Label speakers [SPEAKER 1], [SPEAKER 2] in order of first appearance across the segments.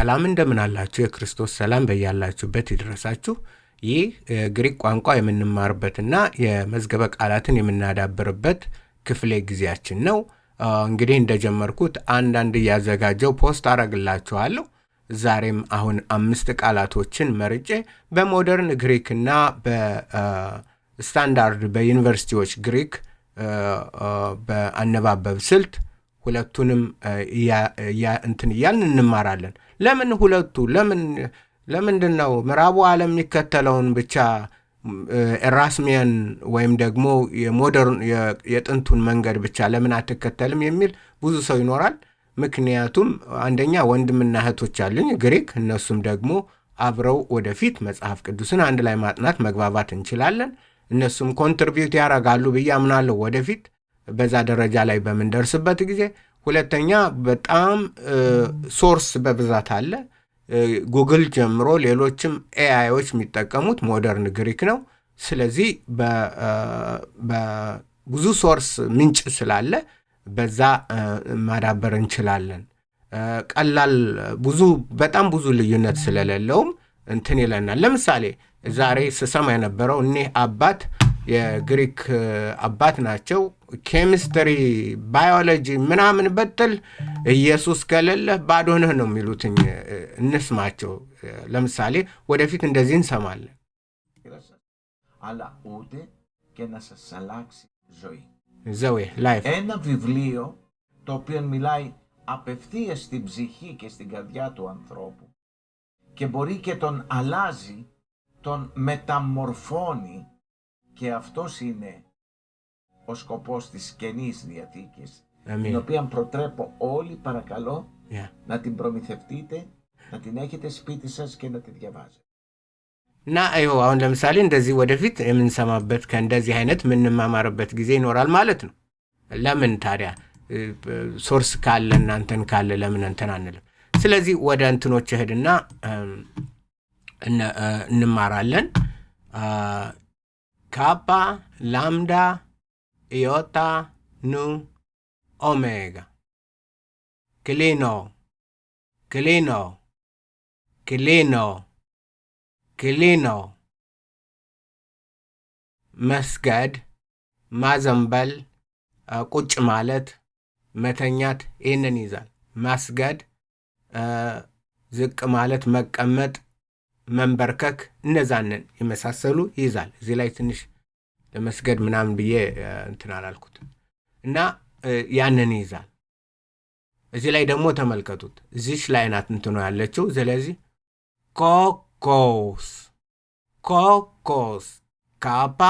[SPEAKER 1] ሰላም እንደምን አላችሁ? የክርስቶስ ሰላም በያላችሁበት ይድረሳችሁ። ይህ ግሪክ ቋንቋ የምንማርበትና የመዝገበ ቃላትን የምናዳብርበት ክፍለ ጊዜያችን ነው። እንግዲህ እንደጀመርኩት አንዳንድ እያዘጋጀው ፖስት አረግላችኋለሁ። ዛሬም አሁን 5 ቃላቶችን መርጬ በሞደርን ግሪክና በስታንዳርድ በዩኒቨርሲቲዎች ግሪክ በአነባበብ ስልት ሁለቱንም እያልን እንማራለን። ለምን ሁለቱ? ለምንድነው ምዕራቡ ዓለም የሚከተለውን ብቻ ኤራስሚያን ወይም ደግሞ የሞደርን የጥንቱን መንገድ ብቻ ለምን አትከተልም የሚል ብዙ ሰው ይኖራል። ምክንያቱም አንደኛ ወንድምና እህቶች አሉኝ ግሪክ፣ እነሱም ደግሞ አብረው ወደፊት መጽሐፍ ቅዱስን አንድ ላይ ማጥናት መግባባት እንችላለን። እነሱም ኮንትሪቢዩት ያደርጋሉ ብዬ አምናለሁ ወደፊት በዛ ደረጃ ላይ በምንደርስበት ጊዜ። ሁለተኛ በጣም ሶርስ በብዛት አለ። ጉግል ጀምሮ ሌሎችም ኤአይዎች የሚጠቀሙት ሞደርን ግሪክ ነው። ስለዚህ በብዙ ሶርስ ምንጭ ስላለ በዛ ማዳበር እንችላለን። ቀላል በጣም ብዙ ልዩነት ስለሌለውም እንትን ይለናል። ለምሳሌ ዛሬ ስሰማ የነበረው እኒህ አባት የግሪክ አባት ናቸው። ኬሚስትሪ፣ ባዮሎጂ ምናምን በጥል ኢየሱስ ከሌለ ባዶ ነህ ነው የሚሉትኝ። እንስማቸው። ለምሳሌ ወደፊት እንደዚህ እንሰማለን።
[SPEAKER 2] αλλά ούτε και να σας αλλάξει ζωή.
[SPEAKER 1] Ζωή, life.
[SPEAKER 2] Ένα βιβλίο το οποίο μιλάει απευθείας στην ψυχή και στην καρδιά του ανθρώπου και μπορεί και τον αλλάζει, τον μεταμορφώνει, και αυτός είναι ο σκοπός της Καινής Διαθήκης, την οποία προτρέπω όλοι παρακαλώ να την προμηθευτείτε, να την έχετε σπίτι σας και να τη διαβάζετε.
[SPEAKER 1] እና ይኸው አሁን ለምሳሌ እንደዚህ ወደፊት የምንሰማበት ከእንደዚህ አይነት የምንማማርበት ጊዜ ይኖራል ማለት ነው። ለምን ታዲያ ሶርስ ካለ እናንተን ካለ ለምን እንትን አንልም? ስለዚህ ወደ እንትኖች ሄድና እንማራለን። ካፓ፣ ላምዳ፣ ኢዮታ፣ ኑ፣ ኦሜጋ። ክሊኖ፣ ክሊኖ፣ ክሊኖ፣ ክሊኖ። መስገድ፣ ማዘንበል፣ ቁጭ ማለት፣ መተኛት ይህንን ይዛል። ማስገድ፣ ዝቅ ማለት፣ መቀመጥ፣ መንበርከክ፣ እነዛንን የመሳሰሉ ይዛል። እዚህ ላይ ትንሽ ለመስገድ ምናምን ብዬ እንትን አላልኩት እና ያንን ይዛል። እዚህ ላይ ደግሞ ተመልከቱት። እዚች ላይ ናት እንትኑ ያለችው። ስለዚህ ኮኮስ፣ ኮኮስ፣ ካፓ፣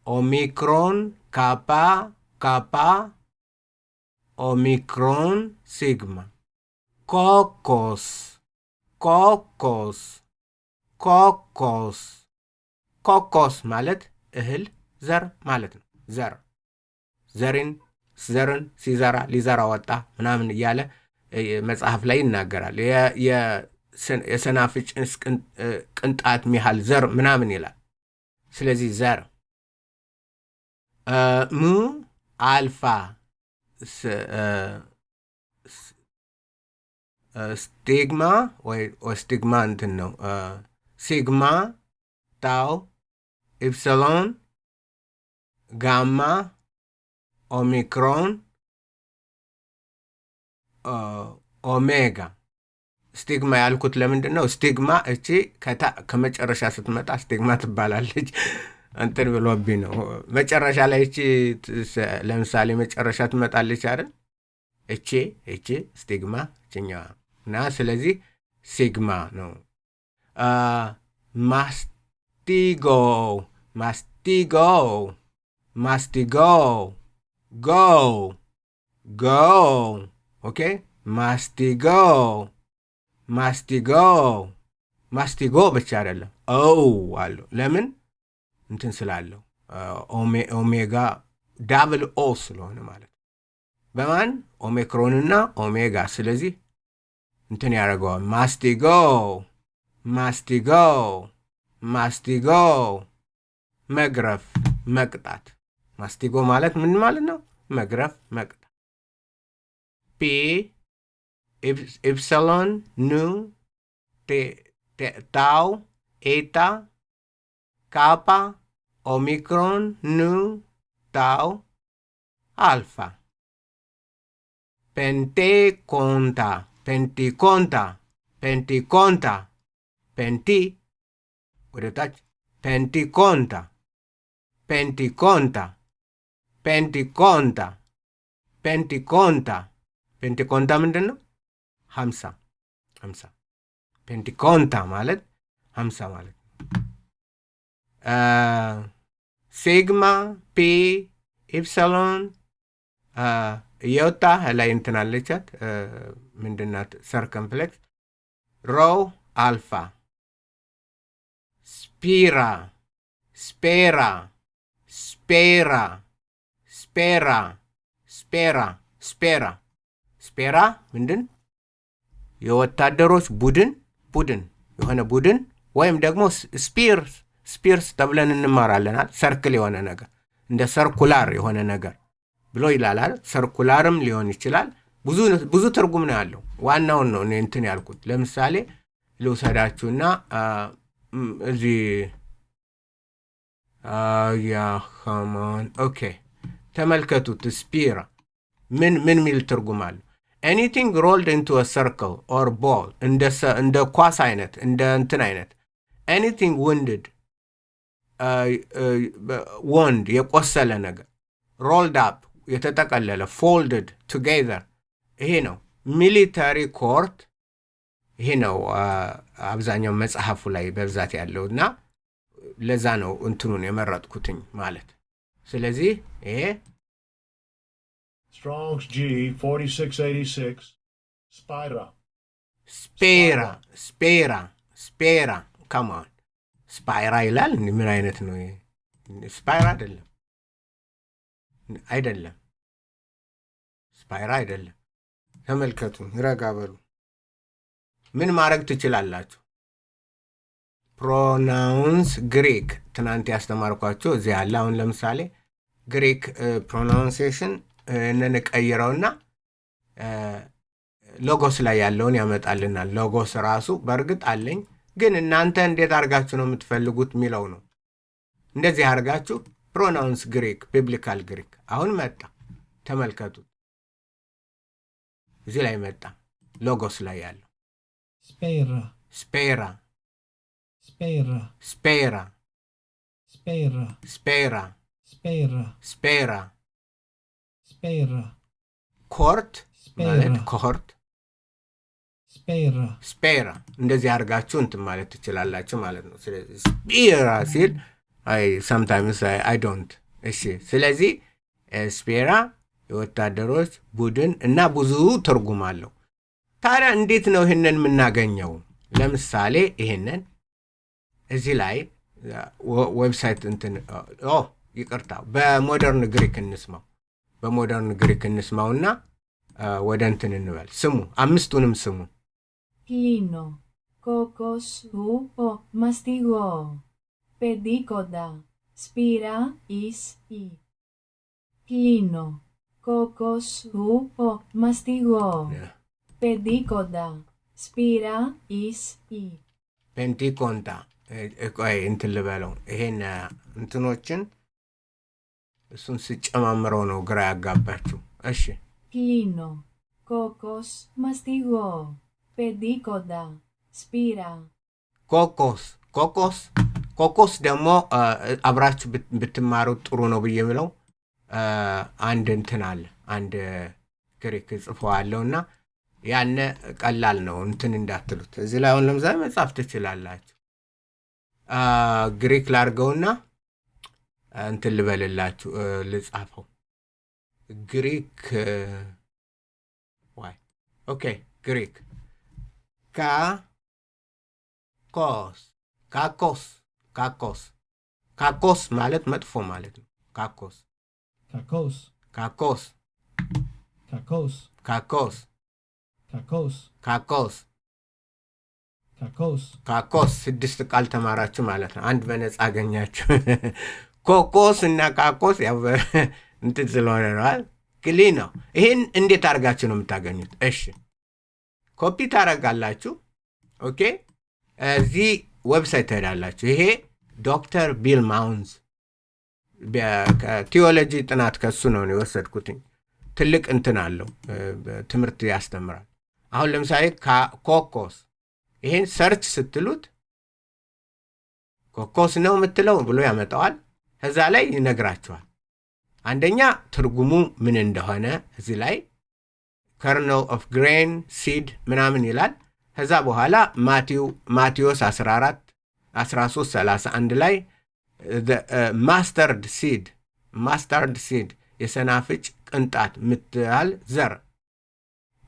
[SPEAKER 1] ኦሚክሮን፣ ካፓ፣ ካፓ፣ ኦሚክሮን፣ ሲግማ። ኮኮስ፣ ኮኮስ፣ ኮኮስ። ኮኮስ ማለት እህል ዘር ማለት ነው። ዘርን ሲዘራ ሊዘራ ወጣ ምናምን እያለ መጽሐፍ ላይ ይናገራል። የሰናፍጭ ቅንጣት ሚያህል ዘር ምናምን ይላል። ስለዚህ ዘር። ሙ አልፋ፣ ስቲግማ ወይ ስቲግማ እንትን ነው። ሲግማ፣ ታው፣ ኢፕሲሎን፣ ጋማ፣ ኦሚክሮን፣ ኦሜጋ። ስቲግማ ያልኩት ለምንድን ነው? ስቲግማ እቺ ከመጨረሻ ስትመጣ ስቲግማ ትባላለች። እንትን ብሎብኝ ነው። መጨረሻ ላይ እቺ ለምሳሌ መጨረሻ ትመጣለች አይደል? እቺ ስቲግማ እችኛዋ እና ስለዚህ ሲግማ ነው። ማስቲጎ፣ ማስቲጎ፣ ማስቲጎ፣ ጎ፣ ጎ። ኦኬ። ማስቲጎ፣ ማስቲጎ፣ ማስቲጎ ብቻ አይደለም አለው። ለምን? እንትን ስላለው ኦሜጋ ዳብል ኦ ስለሆነ ማለት ነው። በማን? ኦሜክሮንና ኦሜጋ። ስለዚህ እንትን ያደርገዋል። ማስቲጎ፣ ማስቲጎ፣ ማስቲጎ። መግረፍ፣ መቅጣት። ማስቲጎ ማለት ምን ማለት ነው? መግረፍ፣ መቅጣት። ፒ ኤፕሰሎን ኑ ታው ኤታ ካፓ ኦሚክሮን ኑ ታው አልፋ ፔንቴኮንታ ፔንቲ ወደ ታች ፔንቲኮንታ ፔንቲኮንታ ምንድን ነው? 50 ፔንቲኮንታ ማለት 50 ማለት ነው። ሲግማ ፒ ኢፕሰሎን ኢዮታ ላይ እንትን አለቻት ምንድናት? ሰርከምፍሌክስ ሮ አልፋ ስፔራ ምንድን? የወታደሮች ቡድን የሆነ ቡድን ወይም ደግሞ ስፒርስ ተብለን እንማራለናል። ሰርክል የሆነ ነገር እንደ ሰርኩላር የሆነ ነገር ብሎ ይላል። ሰርኩላርም ሊሆን ይችላል። ብዙ ትርጉም ነው ያለው። ዋናውን ነው እኔ እንትን ያልኩት። ለምሳሌ ልውሰዳችሁና እዚህ ኦኬ ተመልከቱት። ስፒራ ምን ሚል ትርጉም አለው? ኤኒቲንግ ሮልድ ኢንቱ አ ሰርክል ኦር ቦል፣ እንደ ኳስ አይነት እንደ እንትን አይነት። ኤኒቲንግ ውንድድ ወንድ የቆሰለ ነገር። ሮልድ አፕ የተጠቀለለ፣ ፎልድድ ቱጌዘር። ይሄ ነው ሚሊተሪ ኮርት። ይሄ ነው አብዛኛው መጽሐፉ ላይ በብዛት ያለው እና ለዛ ነው እንትኑን የመረጥኩትኝ ማለት። ስለዚህ ይሄ
[SPEAKER 3] Strong's G 4686
[SPEAKER 1] ስፔራ ካማን ስፓይራ ይላል። ምን አይነት ነው? ስፓይራ አይደለም ስፓይራ አይደለም። ተመልከቱ፣ ረጋ በሉ። ምን ማድረግ ትችላላችሁ? ፕሮናውንስ ግሪክ ትናንት ያስተማርኳቸው እዚህ ያለ። አሁን ለምሳሌ ግሪክ ፕሮናውንሴሽን እንቀይረውና ሎጎስ ላይ ያለውን ያመጣልናል። ሎጎስ ራሱ በእርግጥ አለኝ፣ ግን እናንተ እንዴት አድርጋችሁ ነው የምትፈልጉት የሚለው ነው። እንደዚህ አድርጋችሁ ፕሮናውንስ ግሪክ፣ ቢብሊካል ግሪክ አሁን መጣ። ተመልከቱት፣ እዚህ ላይ መጣ። ሎጎስ ላይ ያለው ስፔራ ኮርት ማለት ኮርት ስፔራ እንደዚህ አድርጋችሁ እንትን ማለት ትችላላችሁ ማለት ነው። ስለዚህ ስፔራ ሲል sometimes I don't። እሺ፣ ስለዚህ ስፔራ የወታደሮች ቡድን እና ብዙ ትርጉም አለው። ታዲያ እንዴት ነው ይሄንን የምናገኘው? ለምሳሌ ይሄንን እዚህ ላይ ዌብሳይት እንትን ይቅርታ፣ በሞደርን ግሪክ እንስማውና ወደ እንትን እንበል። ስሙ፣ አምስቱንም ስሙ።
[SPEAKER 4] Κλίνο, κόκκος, ρουπο, μαστιγό, πεντίκοντα, σπήρα, εις, ι. Κλίνο, κόκκος, ρουπο, μαστιγό, πεντίκοντα, σπήρα, εις, ι.
[SPEAKER 1] ፔንቲኮንታ እንትን ልበለው። ይሄን እንትኖችን እሱን ስጨማምረው ነው ግራ ያጋባችሁ። እሺ፣
[SPEAKER 4] Κλίνο, κόκκος, μαστιγό, πεντίκοντα, σπήρα.
[SPEAKER 1] ኮኮስ ደግሞ አብራችሁ ብትማሩት ጥሩ ነው ብዬ ብለው አንድ እንትን አለ፣ አንድ ግሪክ ጽፈዋለሁና ያነ ቀላል ነው እንትን እንዳትሉት። እዚህ ላይ አሁን ለምሳሌ መጻፍ ትችላላችሁ። ግሪክ ላርገውና እንትን ልበልላችሁ፣ ልጻፈው። ግሪክ ግሪክ ካኮስ ማለት መጥፎ ማለት ነው። ካኮስ 6 ቃል ተማራችሁ ማለት ነው። አንድ በነፃ አገኛችሁ። ኮኮስ እና ካኮስ ያው እንትን ስለሆነ ነው። ክሊኖ ይሄን እንዴት አድርጋችሁ ነው የምታገኙት? እሺ፣ ኮፒ ታረጋላችሁ። ኦኬ እዚህ ዌብሳይት ትሄዳላችሁ። ይሄ ዶክተር ቢል ማውንዝ ቲዮሎጂ ጥናት ከሱ ነው የወሰድኩትኝ። ትልቅ እንትን አለው ትምህርት ያስተምራል። አሁን ለምሳሌ ኮኮስ ይሄን ሰርች ስትሉት ኮኮስ ነው የምትለው ብሎ ያመጣዋል። ከዛ ላይ ይነግራችኋል። አንደኛ ትርጉሙ ምን እንደሆነ እዚህ ላይ ከርነል ኦፍ ግሬን ሲድ ምናምን ይላል። ከዛ በኋላ ማቴዎስ 13:31 ላይ ማስተርድ ሲድ የሰናፍጭ ቅንጣት ምትያህል ዘር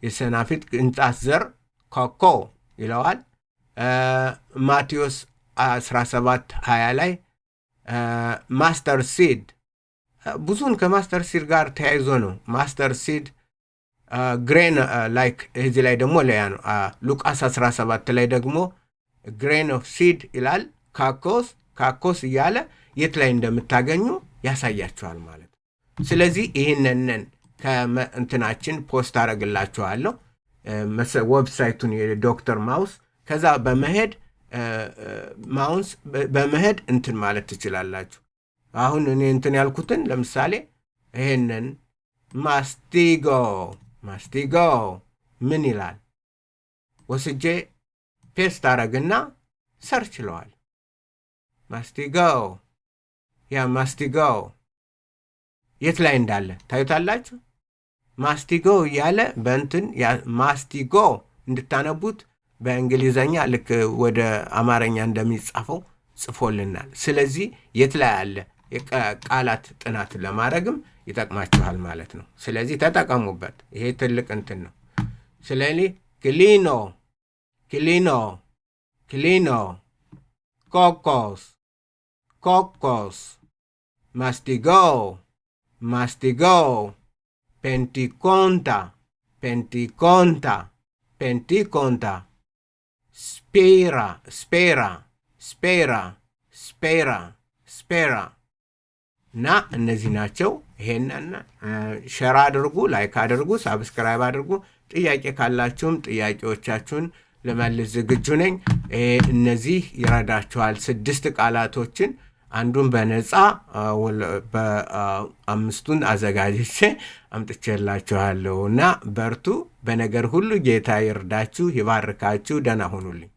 [SPEAKER 1] የሰናፍጭ ቅንጣት ዘር ኮኮ ይለዋል። ማቴዎስ 17:20 ላይ ማስተር ሲድ ብዙን ከማስተር ሲድ ጋር ተያይዞ ነው። ማስተር ሲድ ግሬን ላይክ እዚህ ላይ ደግሞ ለያ ነው። ሉቃስ 17 ላይ ደግሞ ግሬን ኦፍ ሲድ ይላል። ካኮስ እያለ የት ላይ እንደምታገኙ ያሳያችኋል ማለት ነው። ስለዚህ ይህንን ከእንትናችን ፖስት አረግላችኋለሁ ዌብሳይቱን የዶክተር ማውስ። ከዛ በመሄድ እንትን ማለት ትችላላችሁ። አሁን እኔ እንትን ያልኩትን ለምሳሌ ይህንን ማስቲጎ ምን ይላል ወስጄ ፔስት አረግና ሰርች ይለዋል። ማስቲጎ የት ላይ እንዳለ ታዩታላችሁ። ማስቲጎ እያለ በእንትን ማስቲጎ እንድታነቡት በእንግሊዘኛ ልክ ወደ አማርኛ እንደሚጻፈው ጽፎልናል። ስለዚህ የት ላይ አለ የቃላት ጥናት ለማድረግም ይጠቅማችኋል ማለት ነው። ስለዚህ ተጠቀሙበት። ይሄ ትልቅ እንትን ነው። ስለዚህ ክሊኖ ኮኮስ ማስቲጎ ፔንቲኮንታ ስፔራ እና እነዚህ ናቸው። ይሄንን ሼር አድርጉ፣ ላይክ አድርጉ፣ ሳብስክራይብ አድርጉ። ጥያቄ ካላችሁም ጥያቄዎቻችሁን ለመልስ ዝግጁ ነኝ። እነዚህ ይረዳችኋል። 6 ቃላቶችን አንዱን በነፃ በ5ቱን አዘጋጅቼ አምጥቼላችኋለሁ እና በርቱ። በነገር ሁሉ ጌታ ይርዳችሁ፣ ይባርካችሁ። ደህና ሁኑልኝ።